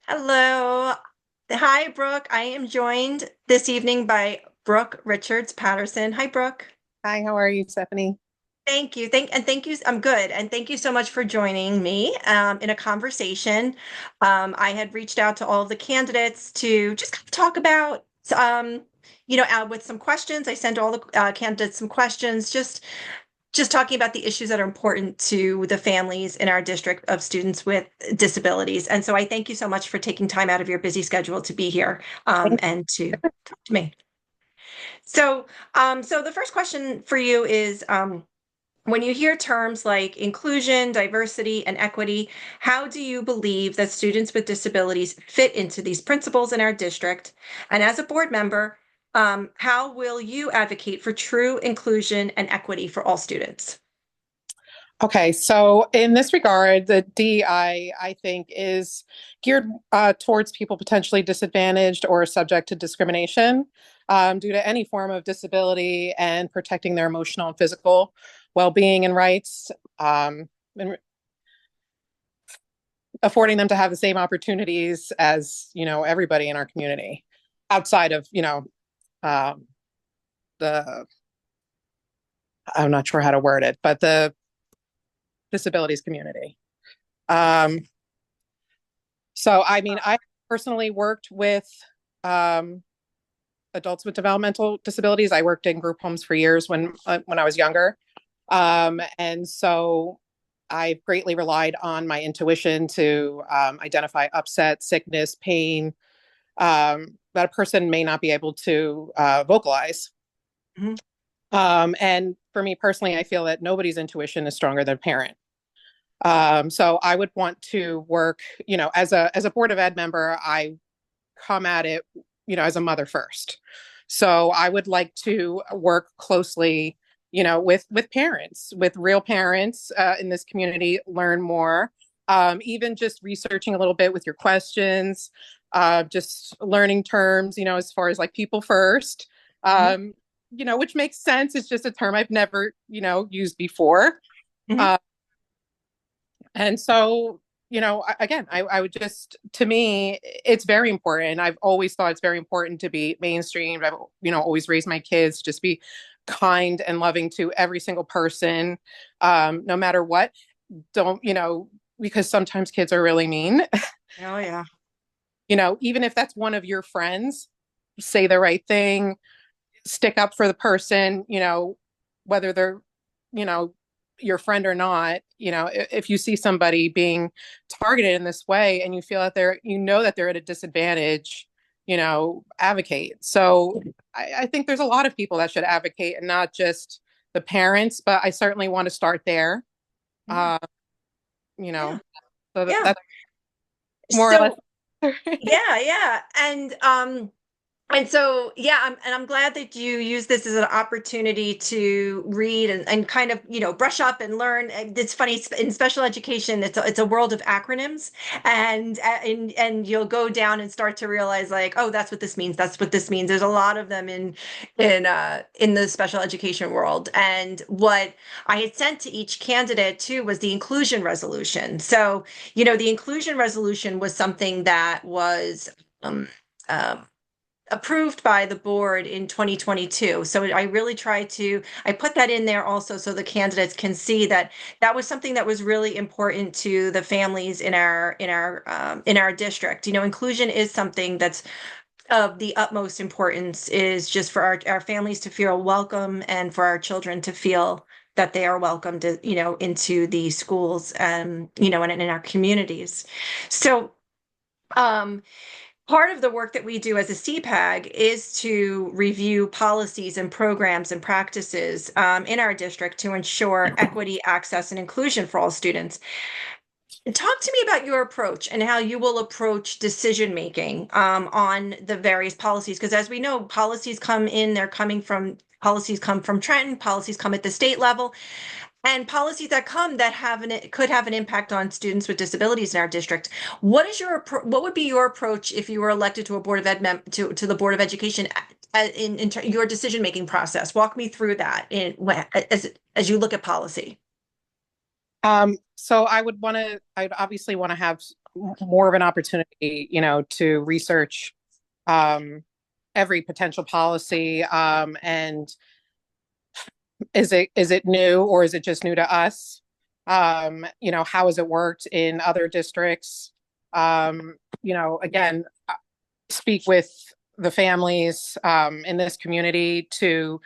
Hello. Hi, Brooke. I am joined this evening by Brooke Richards Patterson. Hi, Brooke. Hi, how are you, Stephanie? Thank you. Thank you. I'm good. And thank you so much for joining me in a conversation. I had reached out to all of the candidates to just kind of talk about, with some questions. I sent all the candidates some questions, just talking about the issues that are important to the families in our district of students with disabilities. And so I thank you so much for taking time out of your busy schedule to be here Thank and to talk to me. So the first question for you is when you hear terms like inclusion, diversity, and equity, how do you believe that students with disabilities fit into these principles in our district? And as a board member, how will you advocate for true inclusion and equity for all students? Okay, so in this regard, the DEI, I think, is geared towards people potentially disadvantaged or subject to discrimination due to any form of disability and protecting their emotional and physical well-being and rights, and affording them to have the same opportunities as, everybody in our community outside of, um, the, I'm not sure how to word it, but the disabilities community. Um, so, I mean, I personally worked with um, adults with developmental disabilities. I worked in group homes for years when I was younger, and so I've greatly relied on my intuition to identify upset, sickness, pain that a person may not be able to vocalize. Mhm. And for me personally, I feel that nobody's intuition is stronger than a parent. So I would want to work, as a board of ed member, I come at it, as a mother first. So I would like to work closely, with parents, with real parents in this community, learn more, even just researching a little bit with your questions, just learning terms, as far as like people first, Mhm. um, which makes sense. It's just a term I've never, used before. Mhm. Uh, and so, again, I would just, to me, it's very important. I've always thought it's very important to be mainstreamed. I've, always raised my kids, just be kind and loving to every single person, no matter what. Don't, because sometimes kids are really mean, Oh yeah. even if that's one of your friends, say the right thing, stick up for the person, whether they're, you know, your friend or not, if you see somebody being targeted in this way and you feel that they're at a disadvantage, advocate. So I think there's a lot of people that should advocate and not just the parents, but I certainly want to start there. Mhm. Uh, you Yeah. know, so Yeah. that's more or less. So yeah, yeah. And so, yeah, I'm glad that you use this as an opportunity to read and kind of, brush up and learn. And it's funny in special education, it's a world of acronyms, and you'll go down and start to realize like, oh, that's what this means. That's what this means. There's a lot of them in the special education world. And what I had sent to each candidate too was the inclusion resolution. So, the inclusion resolution was something that was um, um, approved by the board in 2022. So I really tried to, I put that in there also so the candidates can see that that was something that was really important to the families in our district. Inclusion is something that's of the utmost importance, is just for our families to feel welcome and for our children to feel that they are welcomed, into the schools, and in our communities. So, um, part of the work that we do as a CPAG is to review policies and programs and practices in our district to ensure equity, access, and inclusion for all students. Talk to me about your approach and how you will approach decision making on the various policies, because as we know, policies come from Trenton, policies come at the state level, and policies that come that could have an impact on students with disabilities in our district. What would be your approach if you were elected to a board of ed to the board of education in your decision making process? Walk me through that as you look at policy. So I'd obviously want to have more of an opportunity, to research um, every potential policy, and is it new or is it just new to us? How has it worked in other districts? Again, speak with the families in this community to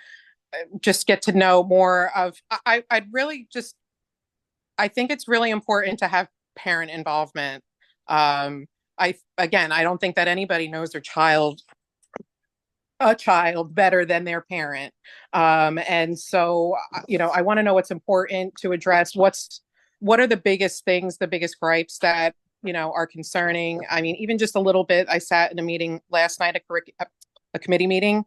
just get to know more of. I'd really just I think it's really important to have parent involvement. I don't think that anybody knows their child a child better than their parent. And so, I want to know what's important to address. What are the biggest things, the biggest gripes that, are concerning? I mean, even just a little bit, I sat in a meeting last night, a committee meeting,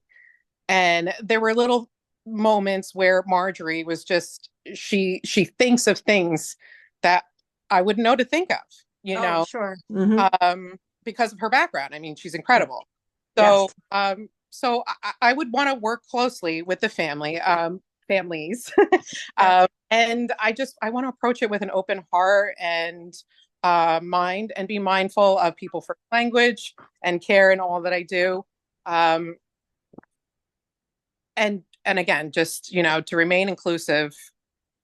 and there were little moments where Marjorie was just, she thinks of things that I wouldn't know to think of, you Oh, know, sure. Hmm. um, because of her background. I mean, she's Yeah. incredible. Yes. So I would want to work closely with the families, Yeah. and I want to approach it with an open heart and mind, and be mindful of people for language and care in all that I do. Um, and again, just to remain inclusive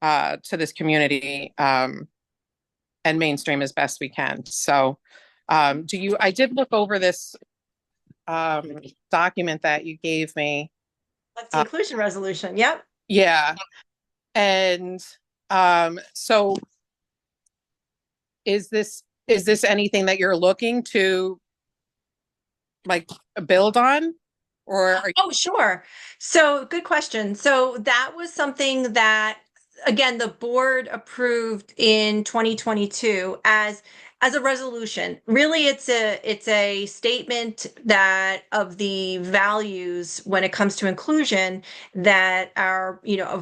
to this community, and mainstream as best we can. So, do you? I did look over this document that you gave me. That's the Uh, inclusion resolution. Yep. yeah. And so is this anything that you're looking to like build on, or are you? Oh, sure. So, good question. So, that was something that, again, the board approved in 2022 as a resolution. Really, it's a statement that of the values when it comes to inclusion that our,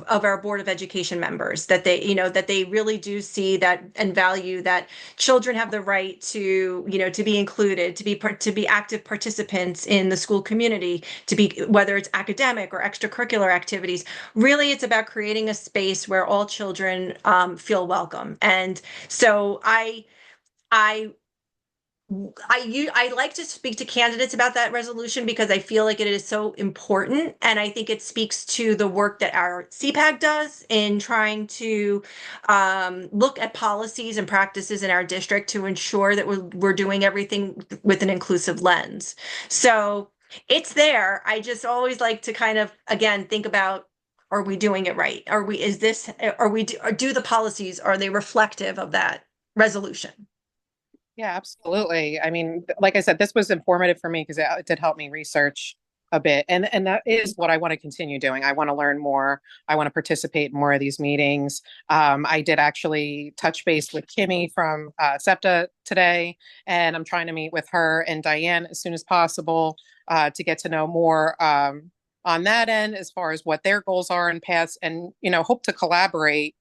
of our Board of Education members, that they really do see that and value that children have the right to, to be included, to be active participants in the school community, to be, whether it's academic or extracurricular activities. Really, it's about creating a space where all children feel welcome. And so I I like to speak to candidates about that resolution because I feel like it is so important, and I think it speaks to the work that our CPAC does in trying to look at policies and practices in our district to ensure that we're doing everything with an inclusive lens. So it's there. I just always like to kind of again think about, are we doing it right? Are we, is this, are we, or do the policies, are they reflective of that resolution? Yeah, absolutely. I mean, like I said, this was informative for me because it did help me research a bit. And that is what I want to continue doing. I want to learn more. I want to participate in more of these meetings. I did actually touch base with Kimmy from SEPTA today, and I'm trying to meet with her and Diane as soon as possible to get to know more on that end as far as what their goals are and paths, and hope to collaborate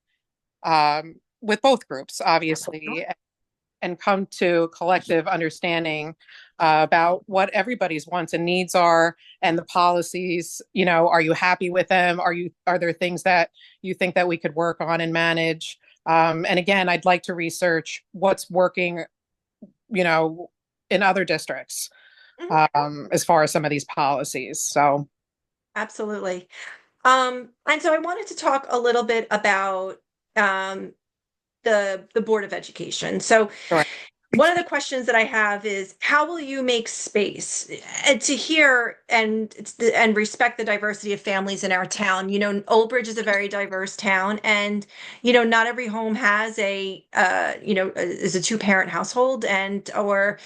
with both groups, obviously, and come to collective understanding about what everybody's wants and needs are, and the policies. Are you happy with them? Are there things that you think that we could work on and manage? And again, I'd like to research what's working, you know, in other districts, Mhm. as far as some of these policies. So, Absolutely. And so I wanted to talk a little bit about um, the Board of Education. So sure. one of the questions that I have is, how will you make space and to hear and respect the diversity of families in our town? Old Bridge is a very diverse town, and not every home has is a two-parent household, and or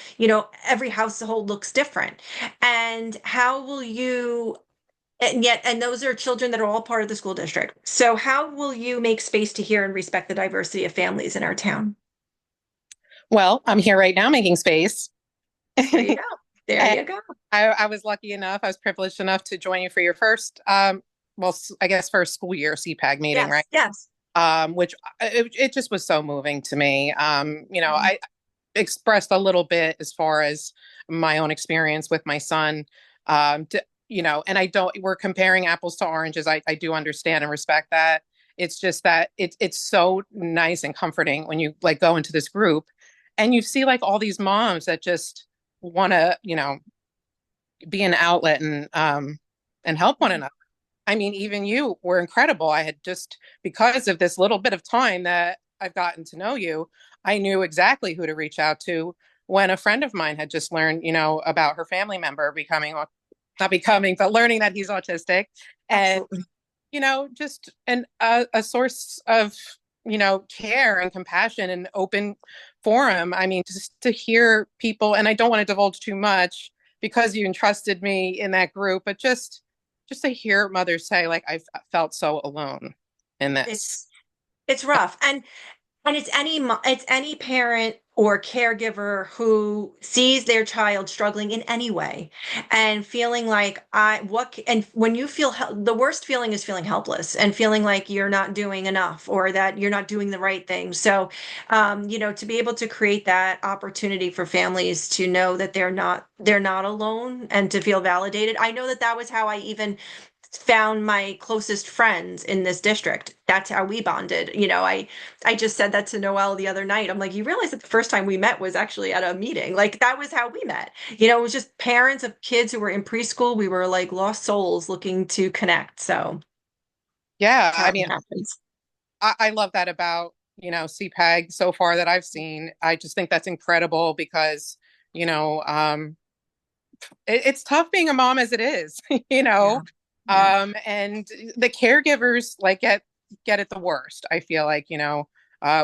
every household looks different. And how will you and those are children that are all part of the school district. So how will you make space to hear and respect the diversity of families in our town? Well, I'm here right now making space. There you go. There And you go. I was lucky enough, I was privileged enough to join you for your first, well, I guess first school year CPAG meeting, right? Yes, yes. Which it just was so moving to me. Mhm. I expressed a little bit as far as my own experience with my son. And I don't, we're comparing apples to oranges. I do understand and respect that. It's just that it's so nice and comforting when you like go into this group And you see like all these moms that just want to, be an outlet and help one another. I mean, even you were incredible. I had just, because of this little bit of time that I've gotten to know you, I knew exactly who to reach out to when a friend of mine had just learned, about her family member becoming, not becoming, but learning that he's autistic. And, Absolutely. just a source of, care and compassion and open forum. I mean, just to hear people, and I don't want to divulge too much because you entrusted me in that group, but just to hear mothers say, like, I felt so alone in this. It's it's rough. And it's any parent or caregiver who sees their child struggling in any way and feeling like and when you feel the worst feeling is feeling helpless and feeling like you're not doing enough or that you're not doing the right thing. So, to be able to create that opportunity for families to know that they're not alone and to feel validated. I know that that was how I even found my closest friends in this district. That's how we bonded. I just said that to Noelle the other night. I'm like, you realize that the first time we met was actually at a meeting. Like that was how we met. It was just parents of kids who were in preschool. We were like lost souls looking to connect. So Yeah, that's how I it mean, happens. I love that about, CPAG so far that I've seen. I just think that's incredible because, you know, um, it's tough being a mom as it is, Yeah. Yeah. and the caregivers like get it the worst. I feel like,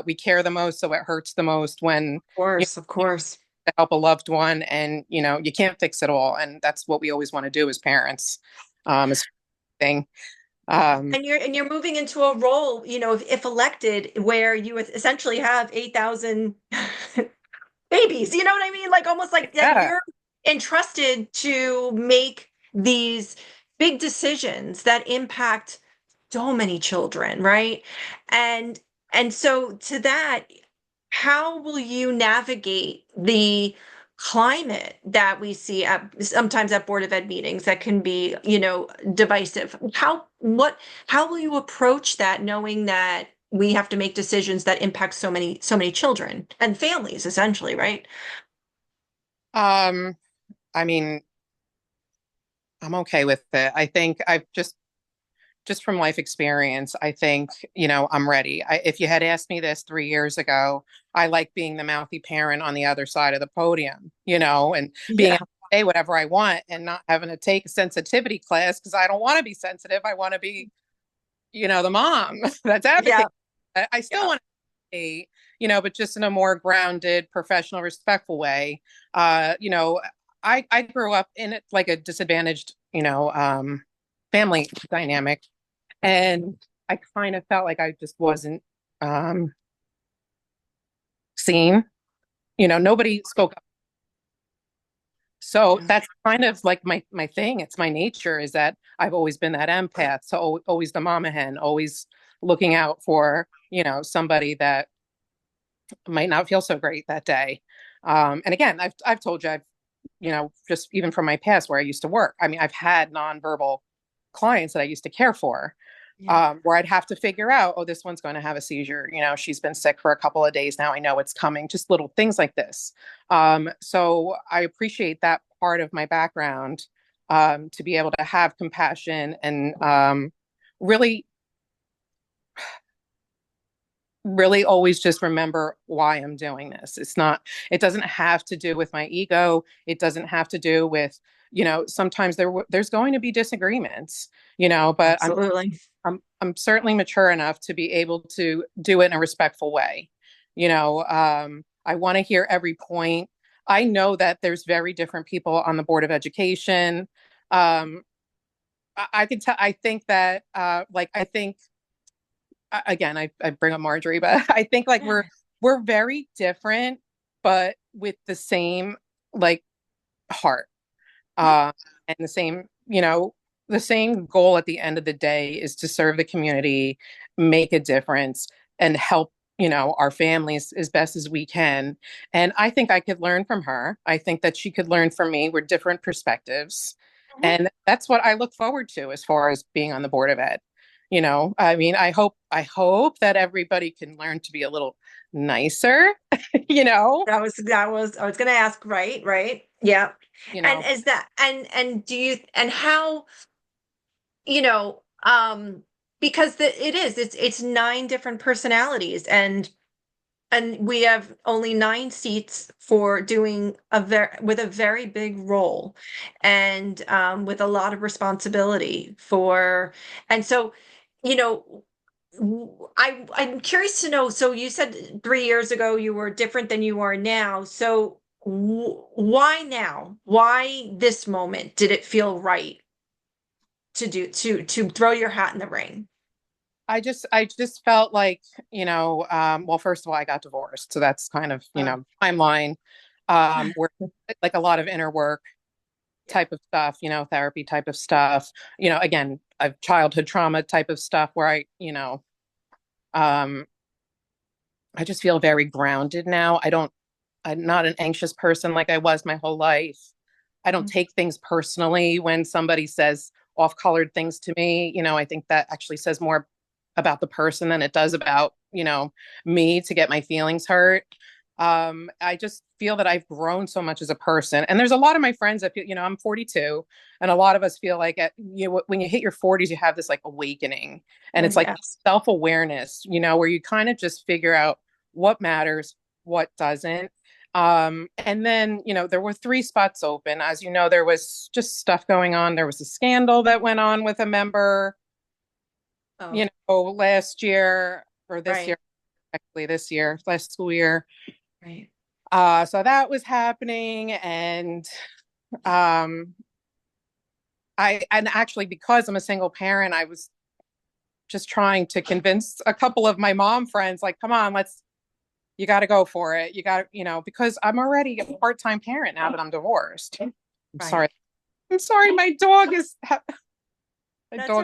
we care the most, so it hurts the most when Of course, of you course. to help a loved one, and you can't fix it all, and that's what we always want to do as parents. Is thing. Um, And you're moving into a role, if elected, where you would essentially have 8,000 babies. You know what I mean? Like almost like that yeah. you're entrusted to make these big decisions that impact so many children, right? And and so to that, how will you navigate the climate that we see sometimes at Board of Ed meetings that can be, divisive? How will you approach that knowing that we have to make decisions that impact so many children and families essentially, right? um, I mean, I'm okay with it. I think I've just from life experience, I think, I'm ready. If you had asked me this 3 years ago, I like being the mouthy parent on the other side of the podium, and being Yeah. able to say whatever I want and not having to take a sensitivity class because I don't want to be sensitive. I want to be, the mom that's Yeah. advocating. I still Yeah. want to be, but just in a more grounded, professional, respectful way. I grew up in it like a disadvantaged, family dynamic, and I kind of felt like I just wasn't um, seen. Nobody spoke up. So Yeah. that's kind of like my thing. It's my nature is that I've always been that empath. So always the mama hen, always looking out for somebody that might not feel so great that day. And again, I've told you just even from my past where I used to work. I mean, I've had nonverbal clients that I used to care for, Yeah. where I'd have to figure out, oh, this one's going to have a seizure. She's been sick for a couple of days now. I know it's coming. Just little things like this. So I appreciate that part of my background, to be able to have compassion and really, really always just remember why I'm doing this. It doesn't have to do with my ego. It doesn't have to do with, sometimes there's going to be disagreements, but Absolutely. I'm certainly mature enough to be able to do it in a respectful way. I want to hear every point. I know that there's very different people on the Board of Education. I can tell. I think that, I think again, I bring up Marjorie, but I think like we're very different, but with the same like heart, and the same goal at the end of the day is to serve the community, make a difference, and help, our families as best as we can. And I think I could learn from her. I think that she could learn from me. We're different perspectives. Mhm. And that's what I look forward to as far as being on the Board of Ed. I mean, I hope that everybody can learn to be a little nicer, you know, That was I was going to ask, right, right. Yeah. you And know. is that and do you and how, you know, because it's nine different personalities, and we have only nine seats for doing a very big role, and with a lot of responsibility for, and so, you know, I'm curious to know. So you said 3 years ago you were different than you are now. So why now? Why this moment did it feel right to throw your hat in the ring? I just felt like, well, first of all, I got divorced. So that's kind of, Uh, timeline, where like a lot of inner work yeah, type of stuff, therapy type of stuff, again, I've childhood trauma type of stuff where um, I just feel very grounded now. I'm not an anxious person like I was my whole life. I don't take things personally when somebody says off-colored things to me. I think that actually says more about the person than it does about, me to get my feelings hurt. I just feel that I've grown so much as a person. And there's a lot of my friends that feel, I'm 42, and a lot of us feel like when you hit your 40s, you have this like awakening. And it's like yes. self-awareness, where you kind of just figure out what matters, what doesn't. And then, there were three spots open. As you know, there was just stuff going on. There was a scandal that went on with a member, Oh, last year or this year, right, actually this year, last school year. right. So that was happening. And um, and actually, because I'm a single parent, I was just trying to convince a couple of my mom friends, like, come on, you got to go for it. You got, because I'm already a part-time parent now that I'm divorced. I'm Right. sorry. I'm sorry. My That's dog.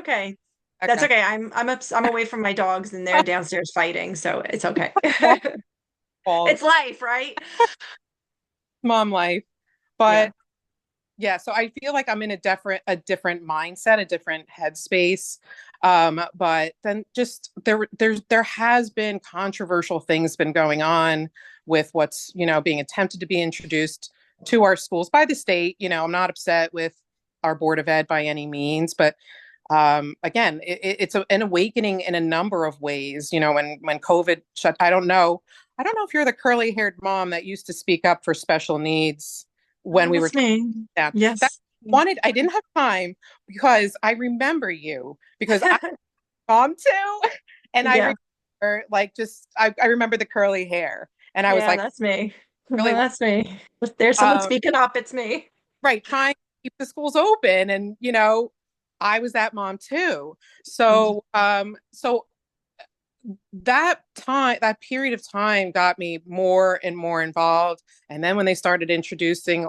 okay. That's Okay. okay. I'm away from my dogs and they're downstairs fighting, so it's okay. Fault, It's life, right? mom life. Yeah. But yeah, so I feel like I'm in a different mindset, a different headspace. But then just there has been controversial things been going on with what's, being attempted to be introduced to our schools by the state. I'm not upset with our Board of Ed by any means, but again, it's an awakening in a number of ways. When COVID shut, I don't know if you're the curly haired mom that used to speak up for special needs when Oh, we were that's me. down. That Yes. I didn't have time because I remember you because I mom too. And I Yeah. remember like I remember the curly hair. And I was Yeah, like, that's me. really That's me. If there's someone um speaking up, it's me. right, trying to keep the schools open. And I was that mom too. Mhm. So that period of time got me more and more involved. And then when they started introducing,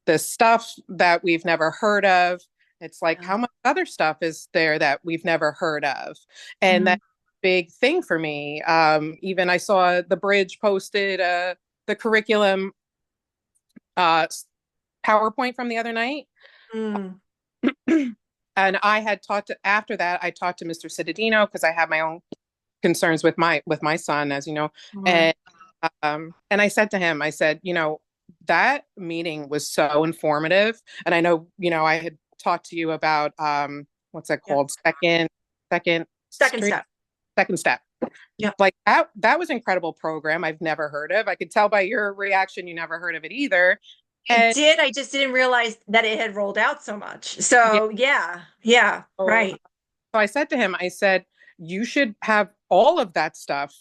this stuff that we've never heard of, it's like, Yeah. how much other stuff is there that we've never heard of? And Mhm. that big thing for me. Even I saw the bridge posted the curriculum uh PowerPoint from the other night. Mm. And after that, I talked to Mr. Citadino because I have my own concerns with my son, as you know. Right. And I said to him, I said, that meeting was so informative. And I know, I had talked to you about what's that Yep. called? Second Second street, step. second step. Yep. Like that was an incredible program I've never heard of. I could tell by your reaction you never heard of it either. I And did. I just didn't realize that it had rolled out so much. yeah, So yeah. Yeah. so, Right. so I said to him, I said, you should have all of that stuff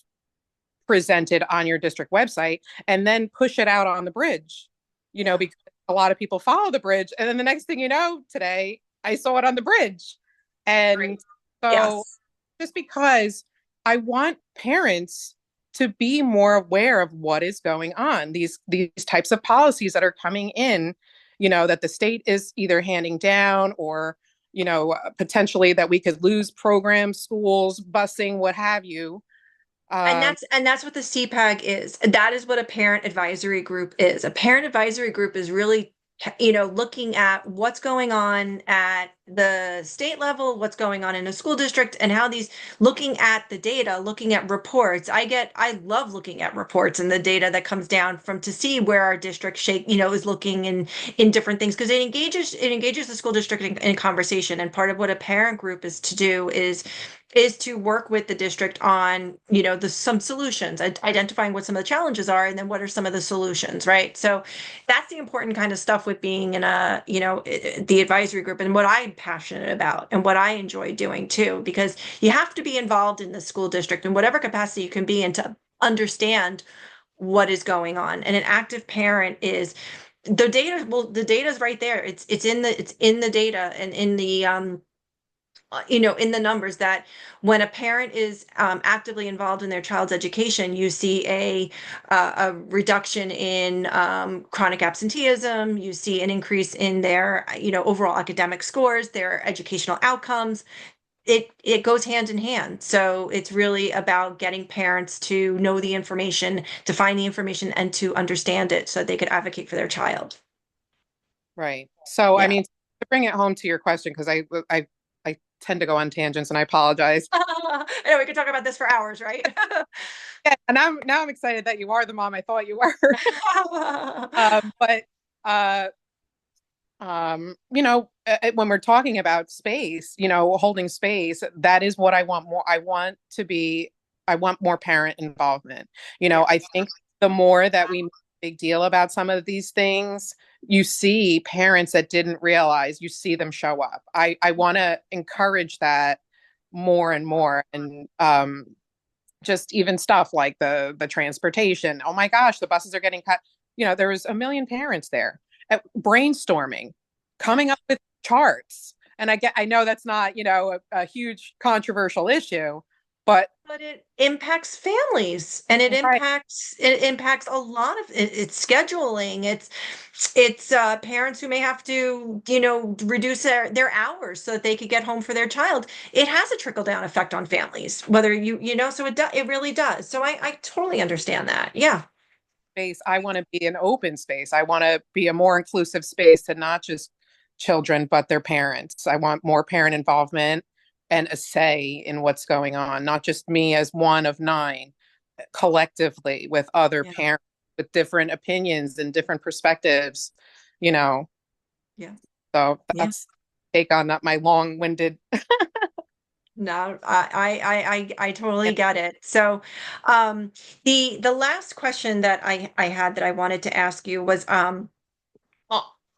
presented on your district website and then push it out on the bridge, Yeah. because a lot of people follow the bridge. And then the next thing you know, today I saw it on the bridge. And Great. so Yes. just because I want parents to be more aware of what is going on, these types of policies that are coming in, that the state is either handing down or, potentially that we could lose programs, schools, busing, what have you. And Um, that's what the CPAG is. That is what a parent advisory group is. A parent advisory group is really looking at what's going on at the state level, what's going on in a school district, and how these, looking at the data, looking at reports. I love looking at reports and the data that comes down from, to see where our district is looking in different things, because it engages the school district in conversation. And part of what a parent group is to do is to work with the district on, some solutions, identifying what some of the challenges are, and then what are some of the solutions, right? So that's the important kind of stuff with being in the advisory group, and what I'm passionate about and what I enjoy doing too, because you have to be involved in the school district in whatever capacity you can be, and to understand what is going on. And an active parent is, the data is right there. It's in the data, and in the numbers, that when a parent is actively involved in their child's education, you see a reduction in chronic absenteeism. You see an increase in their overall academic scores, their educational outcomes. It goes hand in hand. So it's really about getting parents to know the information, to find the information, and to understand it, so they could advocate for their child. Right. So, I Yeah. mean, to bring it home to your question, because I tend to go on tangents and I apologize. I know we could talk about this for hours, right? Yeah, and now I'm excited that you are the mom I thought you were. But uh, when we're talking about space, holding space, that is what I want more. I want more parent involvement. Yeah. I think the more that we make a big deal about some of these things, you see parents that didn't realize, you see them show up. I want to encourage that more and more. And just even stuff like the transportation. Oh my gosh, the buses are getting cut. There was a million parents there brainstorming, coming up with charts. And I know that's not, a huge controversial issue, but But it impacts families, and it right, impacts a lot of it's scheduling. It's parents who may have to, reduce their hours so that they could get home for their child. It has a trickle down effect on families, whether so it really does. So I totally understand that. Yeah. space. I want to be an open space. I want to be a more inclusive space to not just children, but their parents. I want more parent involvement and a say in what's going on, not just me as one of nine, collectively with other Yeah. parents with different opinions and different perspectives, you know. Yeah. So Yeah. that's take on that my long-winded. No, I totally get it. So, the last question that I had that I wanted to ask you was,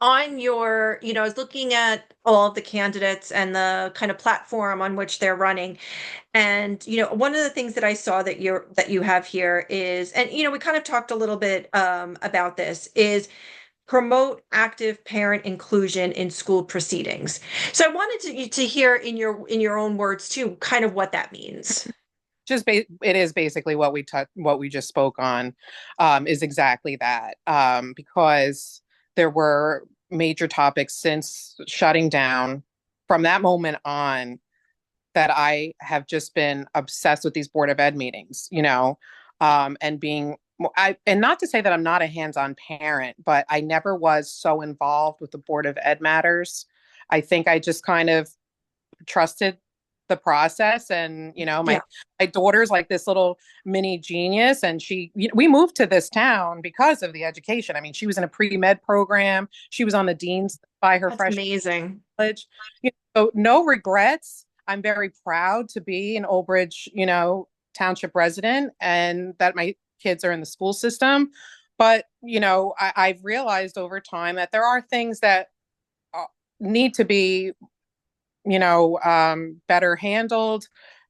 on your, I was looking at all of the candidates and the kind of platform on which they're running. And, one of the things that I saw that you have here is, and, we kind of talked a little bit about this, is promote active parent inclusion in school proceedings. So I wanted to hear in your own words too, kind of what that means. It is basically what we just spoke on, is exactly that, because there were major topics since shutting down from that moment on that I have just been obsessed with these Board of Ed meetings, and and not to say that I'm not a hands-on parent, but I never was so involved with the Board of Ed matters. I think I just kind of trusted the process. And Yeah, my daughter's like this little mini genius, and we moved to this town because of the education. I mean, she was in a pre-med program, she was on the dean's by her that's freshman amazing. college. So no regrets. I'm very proud to be an Old Bridge, township resident, and that my kids are in the school system. But I've realized over time that there are things that need to be, better handled,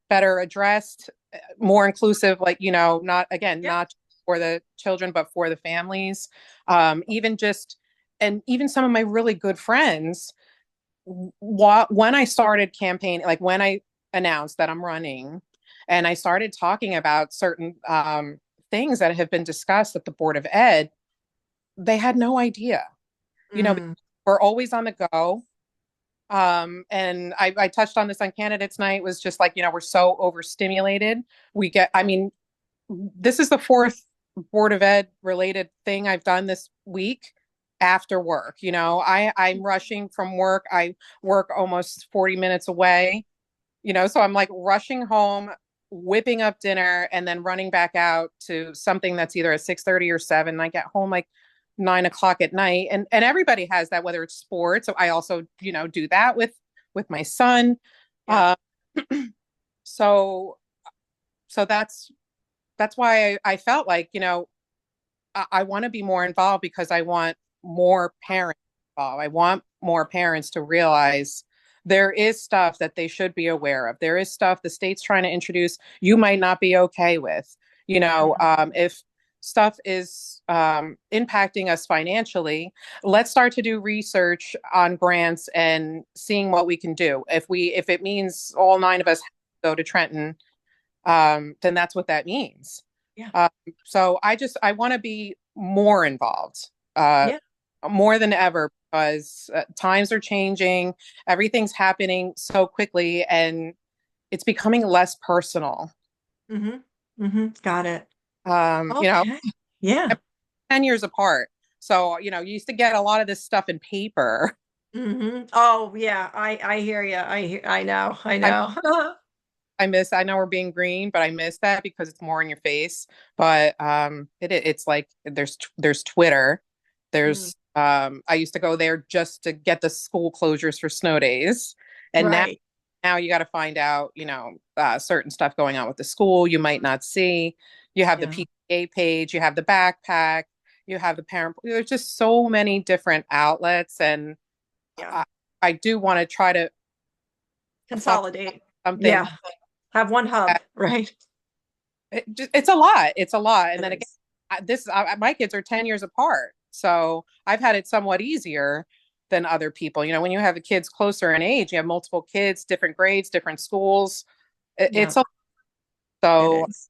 better addressed, more inclusive, like, not, again, Yeah. not for the children, but for the families. Even just, and even some of my really good friends, when I started campaigning, like when I announced that I'm running and I started talking about certain things that have been discussed at the Board of Ed, they had no idea. You know, Mm, we're always on the go. And I touched on this on candidates night, was just like, we're so overstimulated. I mean, this is the fourth Board of Ed related thing I've done this week. after work. I'm rushing from work. I work almost 40 minutes away, so I'm like rushing home, whipping up dinner, and then running back out to something that's either at 6:30 or 7. And I get home like 9 o'clock at night. And everybody has that, whether it's sports. So I also, do that with my son. Yeah. Uh, so so that's why I felt like, I want to be more involved because I want more parents involved. I want more parents to realize there is stuff that they should be aware of. There is stuff the state's trying to introduce you might not be okay with. Mhm. If stuff is impacting us financially, let's start to do research on grants and seeing what we can do. If it means all 9 of us go to Trenton, then that's what that means. Yeah. Uh, so I want to be more involved, uh, Yeah. more than ever, because times are changing, everything's happening so quickly, and it's becoming less personal. Got it. Um, you know, Okay. Yeah. 10 years apart. So, you used to get a lot of this stuff in paper. Oh, yeah. I hear you. I know. I I know. I know we're being green, but I miss that because it's more in your face. But it's like there's Twitter. Mm, I used to go there just to get the school closures for snow days. And right. now you got to find out, certain stuff going on with the school you might not see. You have the Yeah. PTA page, you have the backpack, you have the parent. There's just so many different outlets, and Yeah. I, I do want to try to find Consolidate. something Yeah. Have one hub, that right? it's a lot. It's a lot. And It then again, is. my kids are 10 years apart. So I've had it somewhat easier than other people. When you have the kids closer in age, you have multiple kids, different grades, different schools. Yeah, it So is.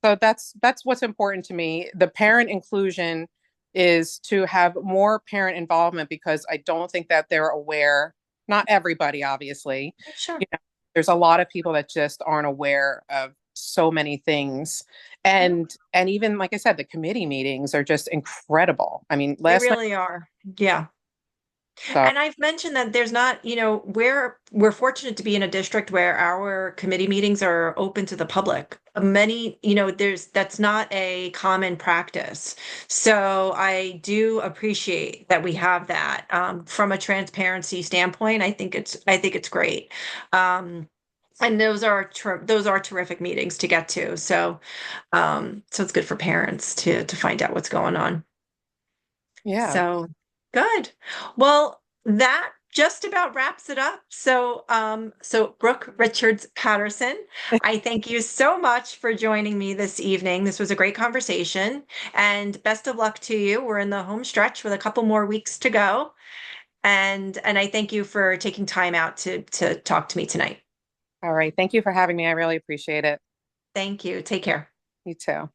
so that's what's important to me. The parent inclusion is to have more parent involvement because I don't think that they're aware. Not everybody, obviously. Sure. You know, there's a lot of people that just aren't aware of so many things. Yeah, And even like I said, the committee meetings are just incredible. I mean, they last night, really are. Yeah. so And I've mentioned that there's not, we're fortunate to be in a district where our committee meetings are open to the public. Many, that's not a common practice. So I do appreciate that we have that. From a transparency standpoint, I think it's great. Um, and those are terrific meetings to get to. So it's good for parents to find out what's going on. yeah. So good. Well, that just about wraps it up. So Brooke Richards Patterson, I thank you so much for joining me this evening. This was a great conversation, and best of luck to you. We're in the home stretch with a couple more weeks to go, and I thank you for taking time out to talk to me tonight. All right. Thank you for having me. I really appreciate it. Thank you. Take care. You too.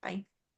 Bye.